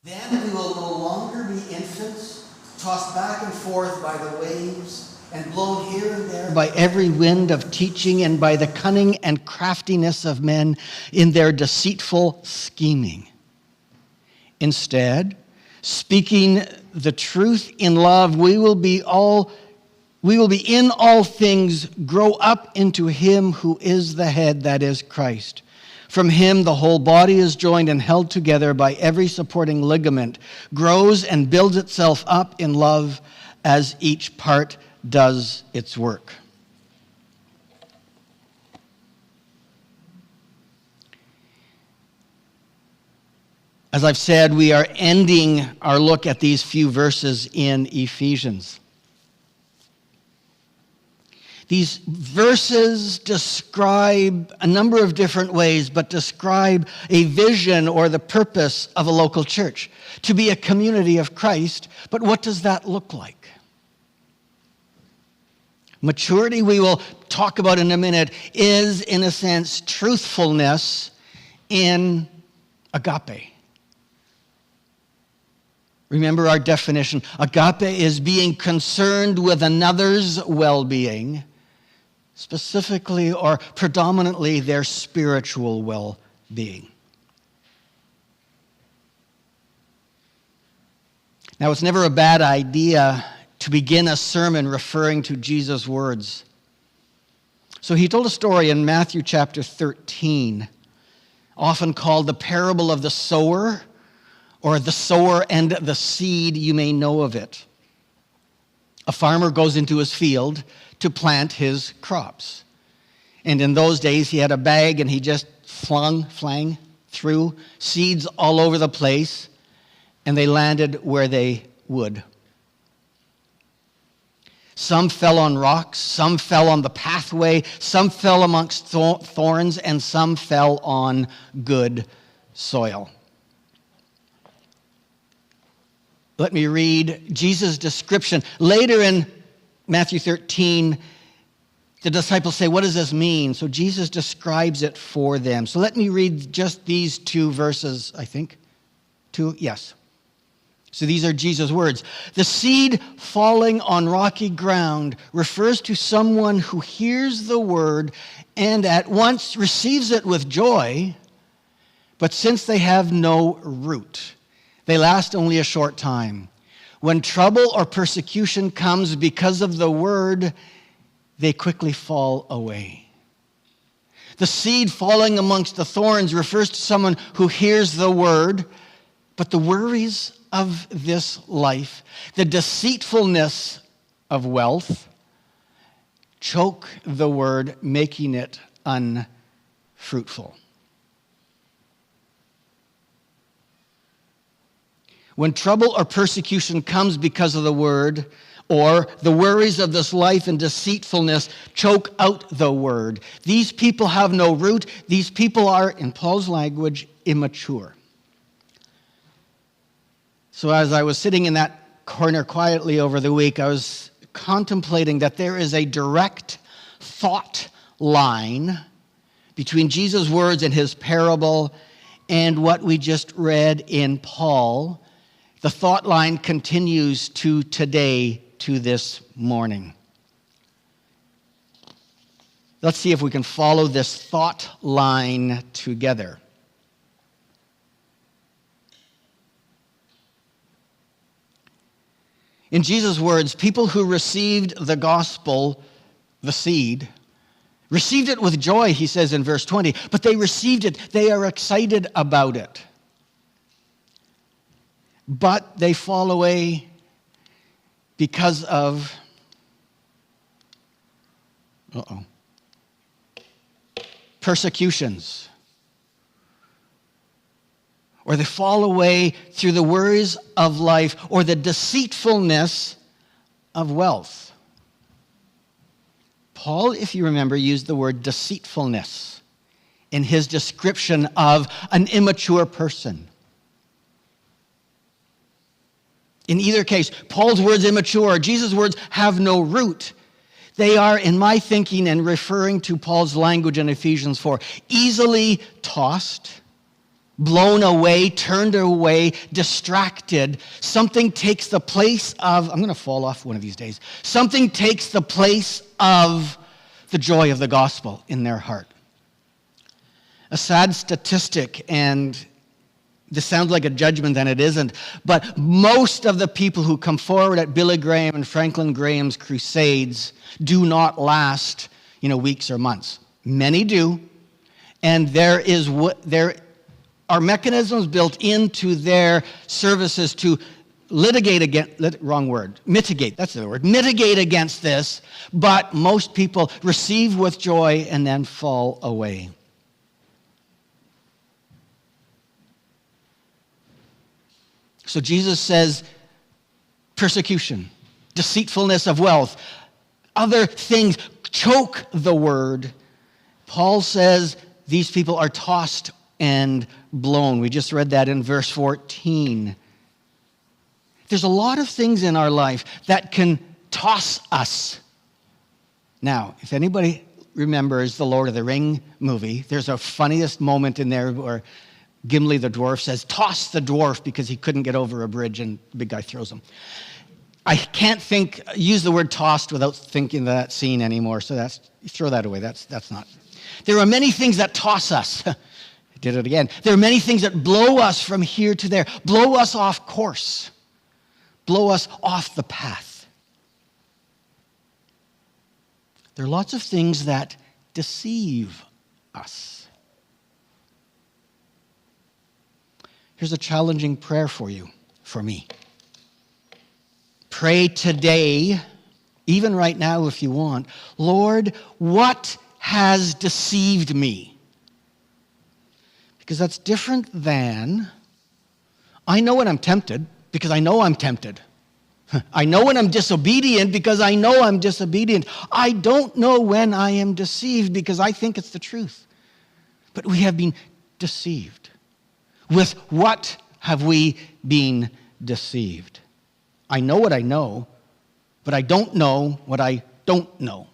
Then we will no longer be infants, tossed back and forth by the waves and blown here and there by every wind of teaching and by the cunning and craftiness of men in their deceitful scheming. Instead, speaking the truth in love, we will be in all things grow up into him who is the head, that is Christ. From him, the whole body is joined and held together by every supporting ligament, grows and builds itself up in love as each part does its work. As I've said, we are ending our look at these few verses in Ephesians. These verses describe a number of different ways, but describe a vision or the purpose of a local church, to be a community of Christ. But what does that look like? Maturity, we will talk about in a minute, is, in a sense, truthfulness in agape. Remember our definition. Agape is being concerned with another's well-being, specifically or predominantly their spiritual well-being. Now, it's never a bad idea to begin a sermon referring to Jesus' words. So he told a story in Matthew chapter 13, often called the parable of the sower, or the sower and the seed. You may know of it. A farmer goes into his field to plant his crops. And in those days, he had a bag and he just flang threw seeds all over the place, and they landed where they would. Some fell on rocks, some fell on the pathway, some fell amongst thorns, and some fell on good soil. Let me read Jesus' description. Later in Matthew 13, the disciples say, what does this mean? So Jesus describes it for them. So let me read just these two verses, I think. Two, yes. So these are Jesus' words. The seed falling on rocky ground refers to someone who hears the word and at once receives it with joy, but since they have no root, they last only a short time. When trouble or persecution comes because of the word, they quickly fall away. The seed falling amongst the thorns refers to someone who hears the word, but the worries of this life, the deceitfulness of wealth, choke the word, making it unfruitful. When trouble or persecution comes because of the word, or the worries of this life and deceitfulness choke out the word, these people have no root. These people are, in Paul's language, immature. So as I was sitting in that corner quietly over the week, I was contemplating that there is a direct thought line between Jesus' words and his parable and what we just read in Paul. The thought line continues to today, to this morning. Let's see if we can follow this thought line together. In Jesus' words, people who received the gospel, the seed, received it with joy, he says in verse 20, but they received it, they are excited about it. But they fall away because of persecutions. Or they fall away through the worries of life or the deceitfulness of wealth. Paul, if you remember, used the word deceitfulness in his description of an immature person. In either case, Paul's words immature, Jesus' words have no root. They are, in my thinking and referring to Paul's language in Ephesians 4, easily tossed, blown away, turned away, distracted. Something takes the place of, I'm going to fall off one of these days. Something takes the place of the joy of the gospel in their heart. A sad statistic, and this sounds like a judgment and it isn't, but most of the people who come forward at Billy Graham and Franklin Graham's crusades do not last, weeks or months. Many do, and there are mechanisms built into their services to mitigate against this, but most people receive with joy and then fall away. So Jesus says persecution, deceitfulness of wealth, other things choke the word. Paul says these people are tossed and blown. We just read that in verse 14. There's a lot of things in our life that can toss us. Now, if anybody remembers the Lord of the Ring movie, there's a funniest moment in there where Gimli the dwarf says, "Toss the dwarf," because he couldn't get over a bridge and the big guy throws him. I can't use the word tossed without thinking of that scene anymore, so throw that away. That's not. There are many things that toss us. I did it again. There are many things that blow us from here to there, blow us off course, blow us off the path. There are lots of things that deceive us. Here's a challenging prayer for you, for me. Pray today, even right now if you want, Lord, what has deceived me? Because that's different than, I know when I'm tempted, because I know I'm tempted. I know when I'm disobedient, because I know I'm disobedient. I don't know when I am deceived, because I think it's the truth. But we have been deceived. With what have we been deceived? I know what I know, but I don't know what I don't know.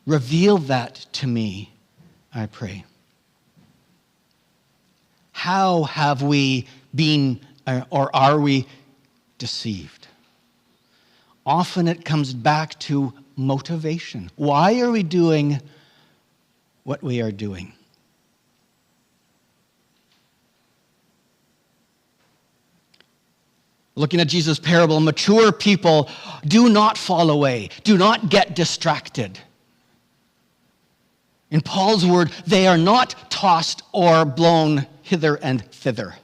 Reveal that to me, I pray. How have we been, or are we deceived? Often it comes back to motivation. Why are we doing what we are doing? Looking at Jesus' parable, mature people do not fall away, do not get distracted. In Paul's word, they are not tossed or blown hither and thither.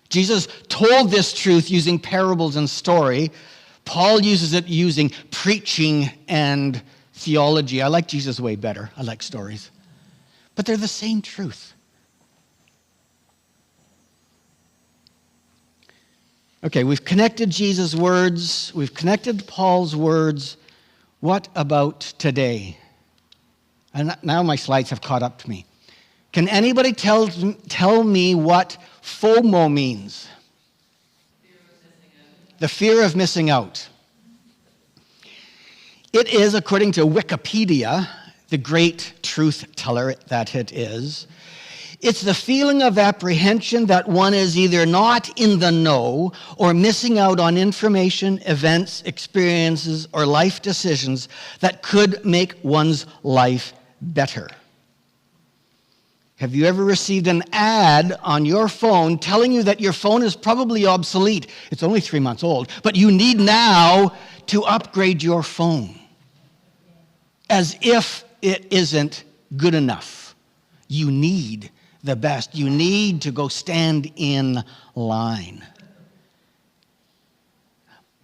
Jesus told this truth using parables and story. Paul uses it using preaching and theology. I like Jesus' way better. I like stories. But they're the same truth. Okay, we've connected Jesus' words. We've connected Paul's words. What about today? And now my slides have caught up to me. Can anybody tell me what FOMO means? The fear of missing out. It is, according to Wikipedia, the great truth teller that it is, it's the feeling of apprehension that one is either not in the know or missing out on information, events, experiences, or life decisions that could make one's life better. Have you ever received an ad on your phone telling you that your phone is probably obsolete? It's only 3 months old, but you need now to upgrade your phone. As if it isn't good enough. You need the best. You need to go stand in line.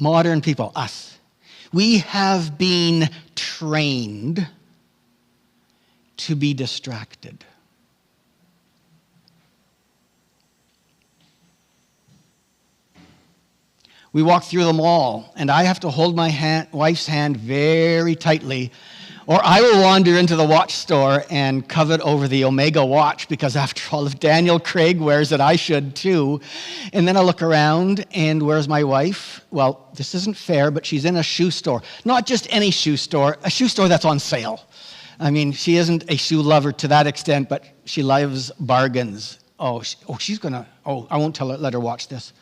Modern people, us, we have been trained to be distracted. We walk through the mall, and I have to hold my wife's hand very tightly, or I will wander into the watch store and covet over the Omega watch, because after all, if Daniel Craig wears it, I should too. And then I look around, and where's my wife? Well, this isn't fair, but she's in a shoe store. Not just any shoe store, a shoe store that's on sale. I mean, she isn't a shoe lover to that extent, but she loves bargains. I won't let her watch this.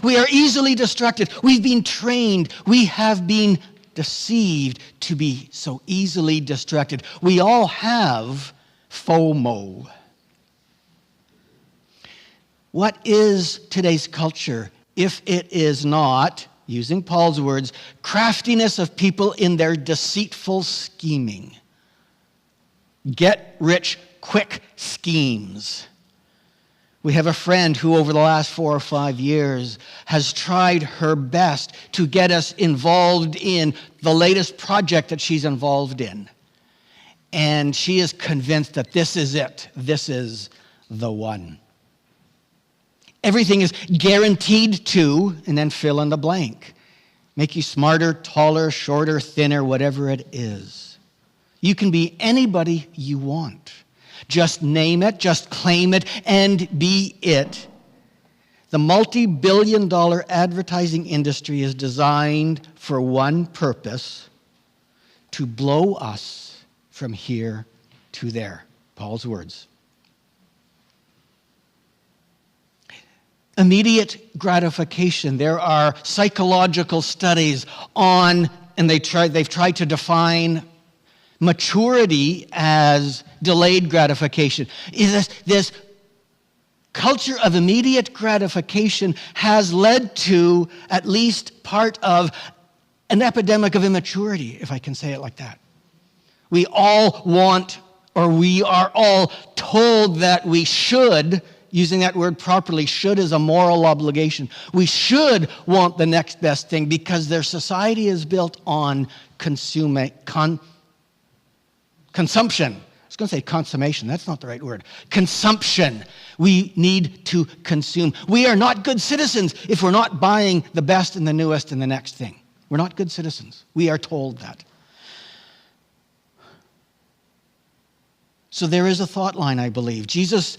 We are easily distracted. We've been trained. We have been deceived to be so easily distracted. We all have FOMO. What is today's culture if it is not, using Paul's words, craftiness of people in their deceitful scheming? Get rich quick schemes. We have a friend who over the last 4 or 5 years has tried her best to get us involved in the latest project that she's involved in. And she is convinced that this is it. This is the one. Everything is guaranteed to, and then fill in the blank. Make you smarter, taller, shorter, thinner, whatever it is. You can be anybody you want. Just name it, just claim it, and be it. The multi-billion-dollar advertising industry is designed for one purpose: to blow us from here to there. Paul's words. Immediate gratification. There are psychological studies on, and they've tried to define maturity as delayed gratification. This culture of immediate gratification has led to at least part of an epidemic of immaturity, if I can say it like that. We all want, or we are all told that we should, using that word properly, should is a moral obligation. We should want the next best thing because their society is built on consumption. I was going to say consummation. That's not the right word. Consumption. We need to consume. We are not good citizens if we're not buying the best and the newest and the next thing. We're not good citizens. We are told that. So there is a thought line, I believe. Jesus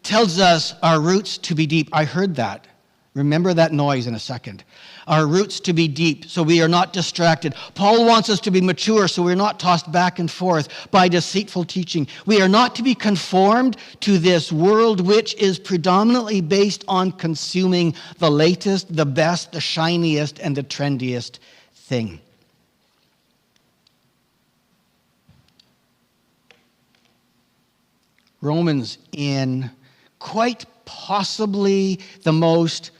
tells us our roots to be deep. I heard that. Remember that noise in a second. Our roots to be deep, so we are not distracted. Paul wants us to be mature, so we're not tossed back and forth by deceitful teaching. We are not to be conformed to this world, which is predominantly based on consuming the latest, the best, the shiniest, and the trendiest thing. Romans, in quite possibly the most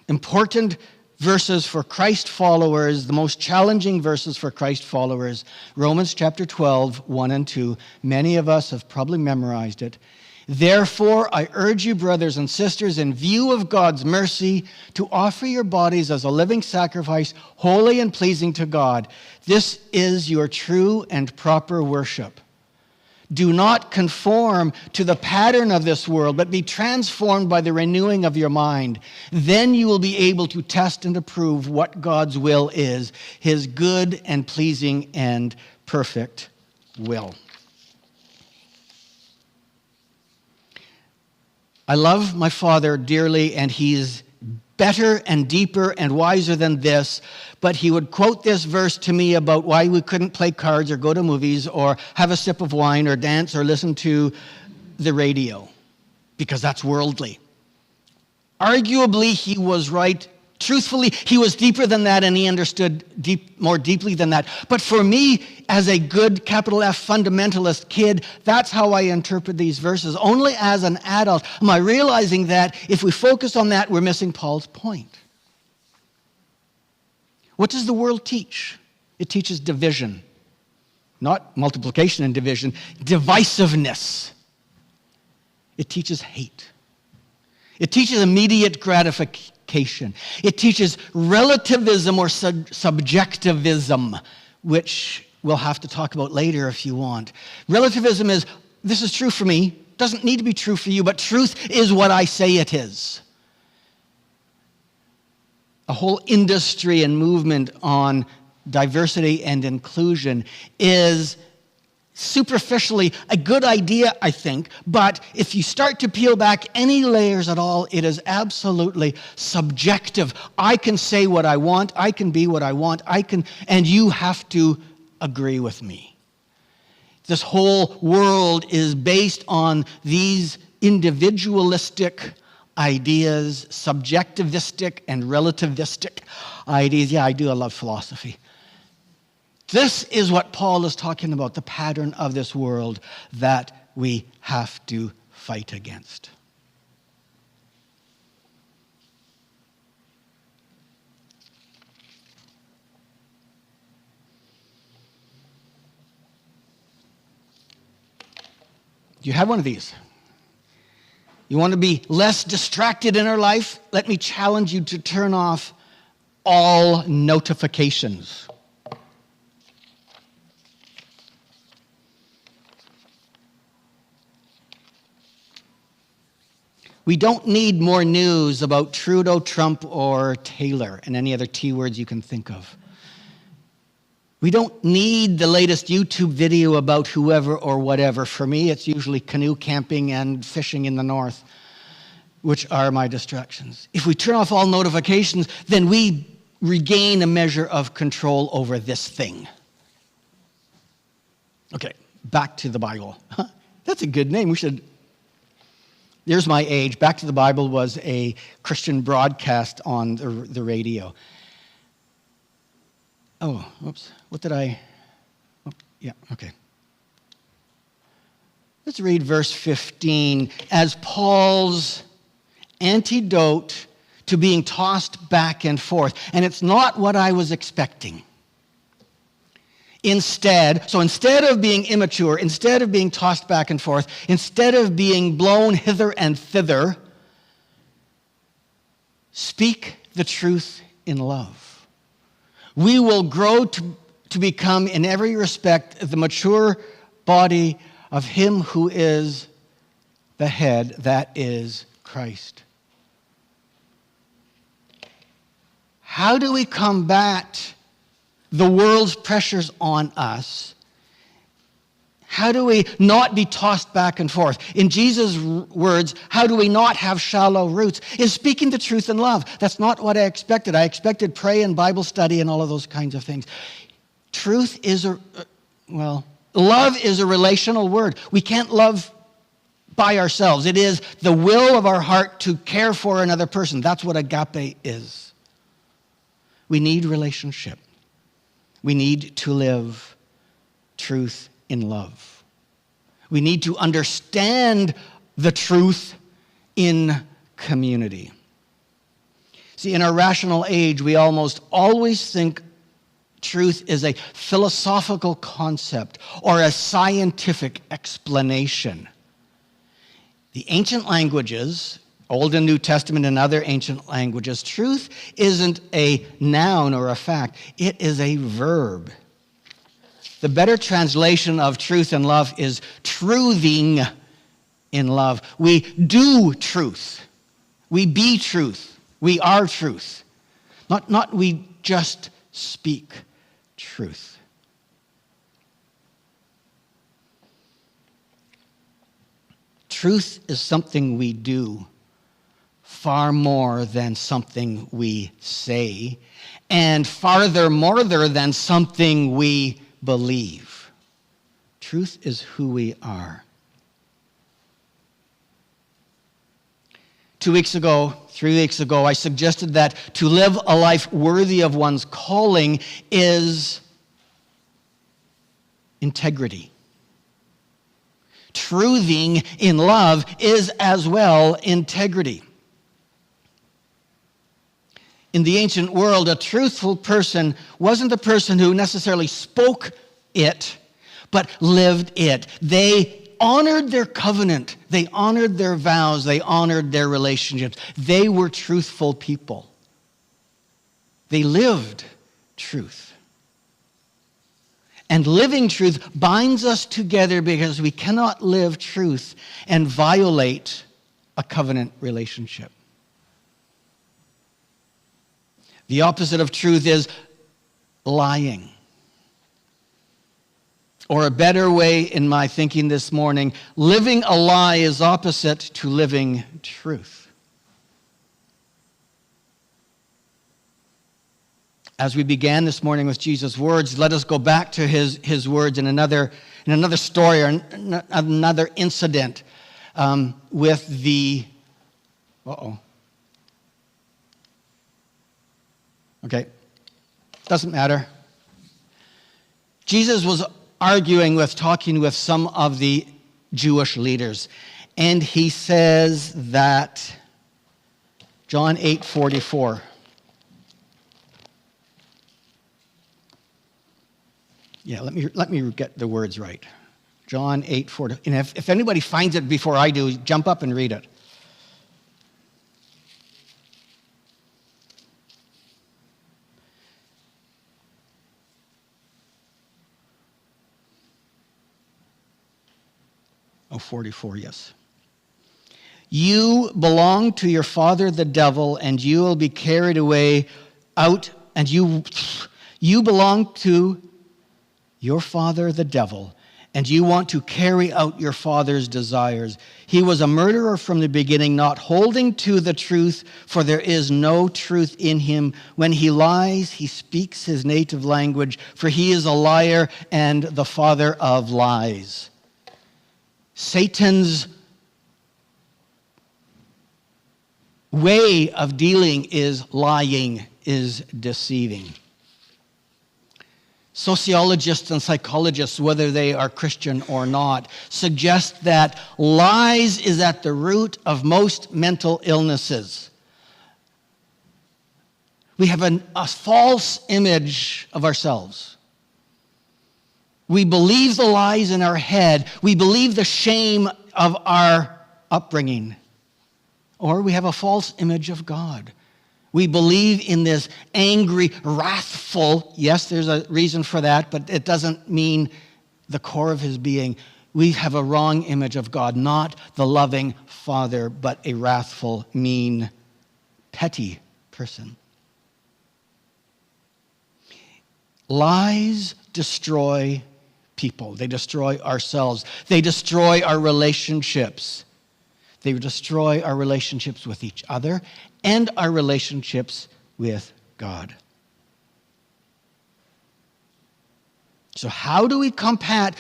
important verses for Christ followers, the most challenging verses for Christ followers, Romans chapter 12, 1 and 2. Many of us have probably memorized it. Therefore, I urge you, brothers and sisters, in view of God's mercy, to offer your bodies as a living sacrifice, holy and pleasing to God. This is your true and proper worship. Do not conform to the pattern of this world, but be transformed by the renewing of your mind. Then you will be able to test and approve what God's will is, his good and pleasing and perfect will. I love my father dearly, and he's better and deeper and wiser than this, but he would quote this verse to me about why we couldn't play cards or go to movies or have a sip of wine or dance or listen to the radio, because that's worldly. Arguably, he was right. Truthfully, he was deeper than that, and he understood more deeply than that. But for me, as a good, capital F, fundamentalist kid, that's how I interpret these verses. Only as an adult am I realizing that if we focus on that, we're missing Paul's point. What does the world teach? It teaches division. Not multiplication and division, divisiveness. It teaches hate. It teaches immediate gratification. It teaches relativism or subjectivism, which we'll have to talk about later if you want. Relativism is, this is true for me, doesn't need to be true for you, but truth is what I say it is. A whole industry and movement on diversity and inclusion is superficially a good idea, I think, but if you start to peel back any layers at all, it is absolutely subjective. I can say what I want, I can be what I want, and you have to agree with me. This whole world is based on these individualistic ideas, subjectivistic and relativistic ideas. Yeah, I do. I love philosophy. This is what Paul is talking about, the pattern of this world that we have to fight against. You have one of these. You want to be less distracted in our life? Let me challenge you to turn off all notifications. We don't need more news about Trudeau, Trump, or Taylor, and any other T words you can think of. We don't need the latest YouTube video about whoever or whatever. For me, it's usually canoe camping and fishing in the north, which are my distractions. If we turn off all notifications, then we regain a measure of control over this thing. Okay, back to the Bible. That's a good name. There's my age. Back to the Bible was a Christian broadcast on the radio. Oh, oops. What did I? Oh, yeah, okay. Let's read verse 15 as Paul's antidote to being tossed back and forth. And it's not what I was expecting. Instead of being immature, instead of being tossed back and forth, instead of being blown hither and thither, speak the truth in love. We will grow to become, in every respect, the mature body of Him who is the head, that is Christ. How do we combat the world's pressures on us? How do we not be tossed back and forth? In Jesus' words, how do we not have shallow roots? Is speaking the truth in love. That's not what I expected. I expected prayer and Bible study and all of those kinds of things. Truth is love is a relational word. We can't love by ourselves. It is the will of our heart to care for another person. That's what agape is. We need relationship. We need to live truth in love. We need to understand the truth in community. See, in our rational age, we almost always think truth is a philosophical concept or a scientific explanation. The ancient languages, Old and New Testament and other ancient languages, truth isn't a noun or a fact. It is a verb. The better translation of truth and love is truthing in love. We do truth. We be truth. We are truth. Not we just speak truth. Truth is something we do far more than something we say, and farther more than something we believe. Truth is who we are. 3 weeks ago, I suggested that to live a life worthy of one's calling is integrity. Truthing in love is as well integrity. In the ancient world, a truthful person wasn't a person who necessarily spoke it, but lived it. They honored their covenant. They honored their vows. They honored their relationships. They were truthful people. They lived truth. And living truth binds us together because we cannot live truth and violate a covenant relationship. The opposite of truth is lying. Or a better way in my thinking this morning, living a lie is opposite to living truth. As we began this morning with Jesus' words, let us go back to his words in another story or another incident with the... Okay, doesn't matter. Jesus was talking with some of the Jewish leaders, and he says that, John 8:44. Yeah, let me get the words right. John 8:40. And if anybody finds it before I do, jump up and read it. Oh, 44, yes. You belong to your father the devil, and you will be carried away out, and you belong to your father the devil, and you want to carry out your father's desires. He was a murderer from the beginning, not holding to the truth, for there is no truth in him. When he lies, he speaks his native language, for he is a liar and the father of lies. Satan's way of dealing is lying, is deceiving. Sociologists and psychologists, whether they are Christian or not, suggest that lies is at the root of most mental illnesses. We have a false image of ourselves. We believe the lies in our head. We believe the shame of our upbringing. Or we have a false image of God. We believe in this angry, wrathful, yes, there's a reason for that, but it doesn't mean the core of his being. We have a wrong image of God, not the loving Father, but a wrathful, mean, petty person. Lies destroy people. They destroy ourselves. They destroy our relationships. They destroy our relationships with each other and our relationships with God. So how do we combat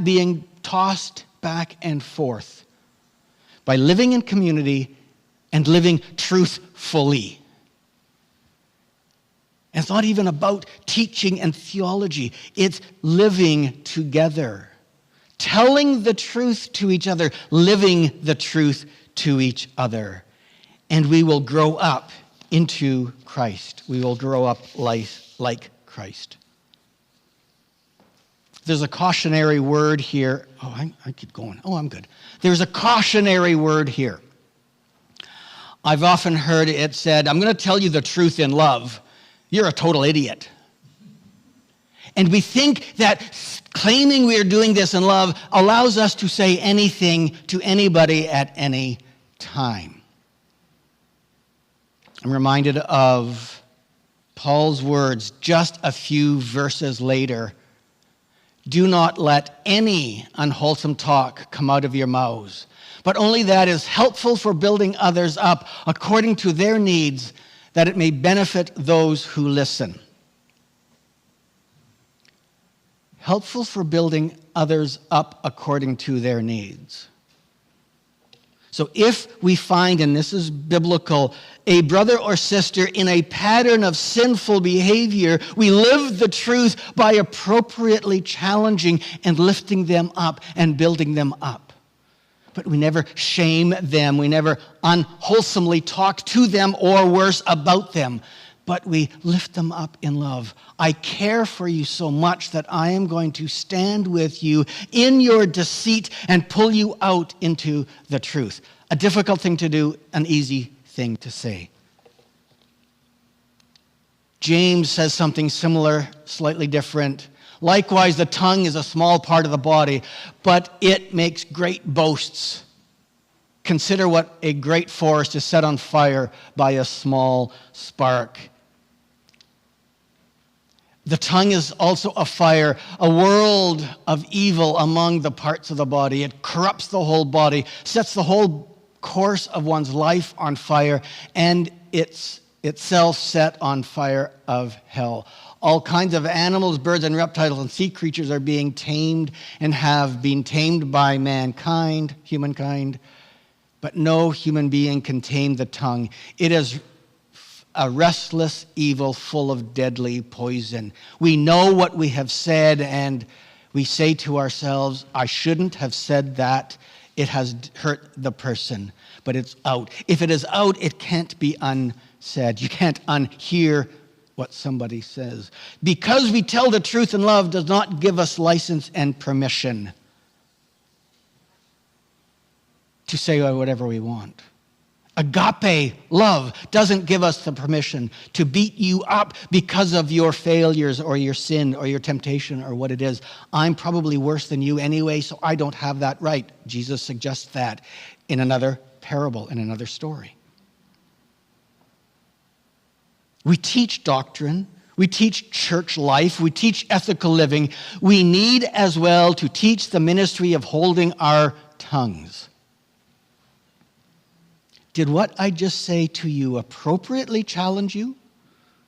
being tossed back and forth? By living in community and living truthfully. And it's not even about teaching and theology. It's living together. Telling the truth to each other. Living the truth to each other. And we will grow up into Christ. We will grow up like Christ. There's a cautionary word here. Oh, I keep going. Oh, I'm good. There's a cautionary word here. I've often heard it said, I'm going to tell you the truth in love. You're a total idiot. And we think that claiming we are doing this in love allows us to say anything to anybody at any time. I'm reminded of Paul's words just a few verses later. Do not let any unwholesome talk come out of your mouths, but only that is helpful for building others up according to their needs, that it may benefit those who listen. Helpful for building others up according to their needs. So if we find, and this is biblical, a brother or sister in a pattern of sinful behavior, we live the truth by appropriately challenging and lifting them up and building them up. But we never shame them. We never unwholesomely talk to them or worse about them. But we lift them up in love. I care for you so much that I am going to stand with you in your deceit and pull you out into the truth. A difficult thing to do, an easy thing to say. James says something similar, slightly different. Likewise, the tongue is a small part of the body, but it makes great boasts. Consider what a great forest is set on fire by a small spark. The tongue is also a fire, a world of evil among the parts of the body. It corrupts the whole body, sets the whole course of one's life on fire, and its itself set on fire of hell. All kinds of animals, birds and reptiles and sea creatures are being tamed and have been tamed by mankind, humankind, but no human being can tame the tongue. It is a restless evil full of deadly poison. We know what we have said, and we say to ourselves, I shouldn't have said that. It has hurt the person, but it's out. If it is out, it can't be unsaid. You can't unhear what somebody says. Because we tell the truth in love does not give us license and permission to say whatever we want. Agape love doesn't give us the permission to beat you up because of your failures or your sin or your temptation or what it is. I'm probably worse than you anyway, so I don't have that right. Jesus suggests that in another parable, in another story. We teach doctrine. We teach church life. We teach ethical living. We need as well to teach the ministry of holding our tongues. Did what I just say to you appropriately challenge you?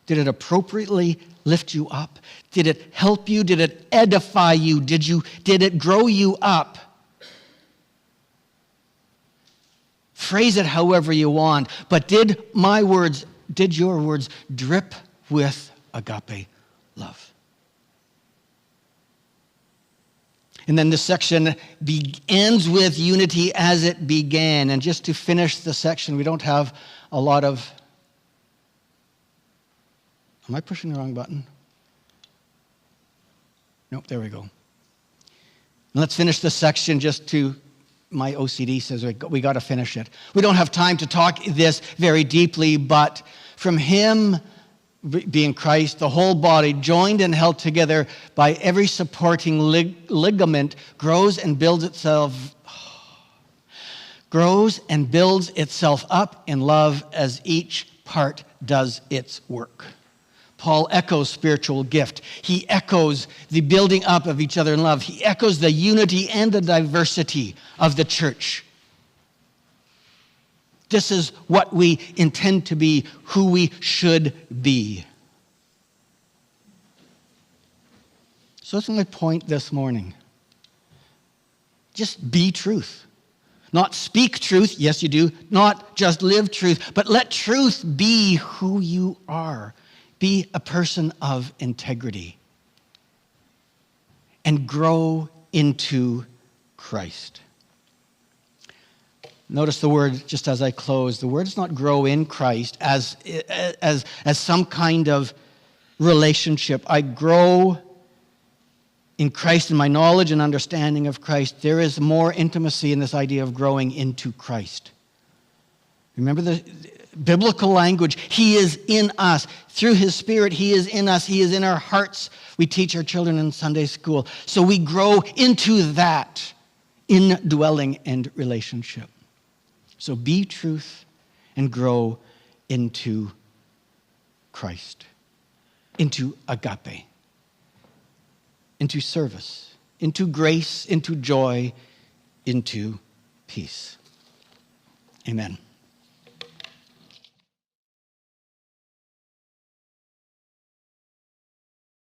Did it appropriately lift you up? Did it help you? Did it edify you? Did it grow you up? Phrase it however you want, but did your words drip with agape love? And then this section ends with unity as it began. And just to finish the section, we don't have a lot of... Am I pushing the wrong button? Nope, there we go. Let's finish this section just to... My OCD says we got to finish it. We don't have time to talk this very deeply, but from him, being Christ, the whole body, joined and held together by every supporting ligament, grows and builds itself up in love as each part does its work. Paul echoes spiritual gift. He echoes the building up of each other in love. He echoes the unity and the diversity of the church. This is what we intend to be, who we should be. So that's my point this morning. Just be truth. Not speak truth, yes you do. Not just live truth, but let truth be who you are. Be a person of integrity. And grow into Christ. Notice the word, just as I close, the word does not grow in Christ as some kind of relationship. I grow in Christ in my knowledge and understanding of Christ. There is more intimacy in this idea of growing into Christ. Remember the biblical language. He is in us. Through his Spirit, he is in us. He is in our hearts. We teach our children in Sunday school. So we grow into that indwelling and relationship. So be truth and grow into Christ, into agape, into service, into grace, into joy, into peace. Amen.